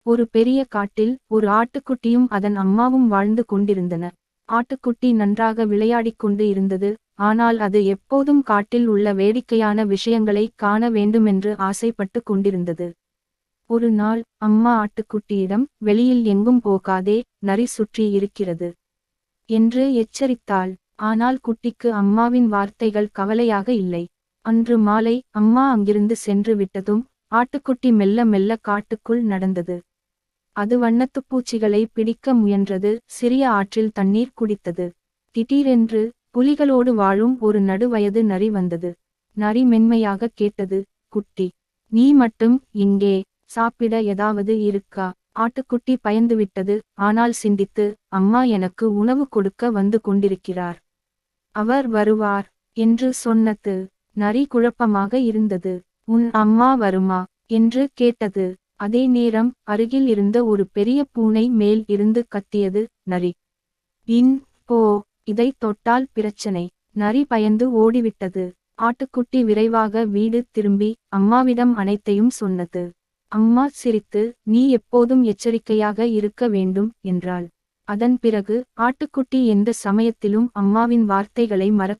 ஒரு பெரிய காட்டில் ஒரு ஆட்டுக்குட்டியும் அதன் அம்மாவும் வாழ்ந்து கொண்டிருந்தன. ஆட்டுக்குட்டி நன்றாக விளையாடிக் கொண்டு இருந்தது. ஆனால் அது எப்போதும் காட்டில் உள்ள வேடிக்கையான விஷயங்களை காண வேண்டுமென்று ஆசைப்பட்டு கொண்டிருந்தது. ஒரு நாள் அம்மா ஆட்டுக்குட்டியிடம், வெளியில் எங்கும் போகாதே, நரி சுற்றி இருக்கிறது என்று எச்சரித்தாள். ஆனால் குட்டிக்கு அம்மாவின் வார்த்தைகள் கவலையாக இல்லை. அன்று மாலை அம்மா அங்கிருந்து சென்று விட்டதும் ஆட்டுக்குட்டி மெல்ல மெல்ல காட்டுக்குள் நடந்தது. அது வண்ணத்துப்பூச்சிகளை பிடிக்க முயன்றது. சிறிய ஆற்றில் தண்ணீர் குடித்தது. திடீரென்று புலிகளோடு வாழும் ஒரு நடுவயது நரி வந்தது. நரி மென்மையாக கேட்டது, குட்டி, நீ மட்டும் இங்கே, சாப்பிட ஏதாவது இருக்கா? ஆட்டுக்குட்டி பயந்துவிட்டது. ஆனால் சிந்தித்து, அம்மா எனக்கு உணவு கொடுக்க வந்து கொண்டிருக்கிறார், அவர் வருவார் என்று சொன்னது. நரி குழப்பமாக இருந்தது. உன் அம்மா வருமா என்று கேட்டது. அதே நேரம் அருகில் இருந்த ஒரு பெரிய பூனை மேல் இருந்து கத்தியது, நரி, பின் போ, இதை தொட்டால் பிரச்சனை. நரி பயந்து ஓடிவிட்டது. ஆட்டுக்குட்டி விரைவாக வீடு திரும்பி அம்மாவிடம் அனைத்தையும் சொன்னது. அம்மா சிரித்து, நீ எப்போதும் எச்சரிக்கையாக இருக்க வேண்டும் என்றாள். அதன் பிறகு ஆட்டுக்குட்டி எந்த சமயத்திலும் அம்மாவின் வார்த்தைகளை மறக்க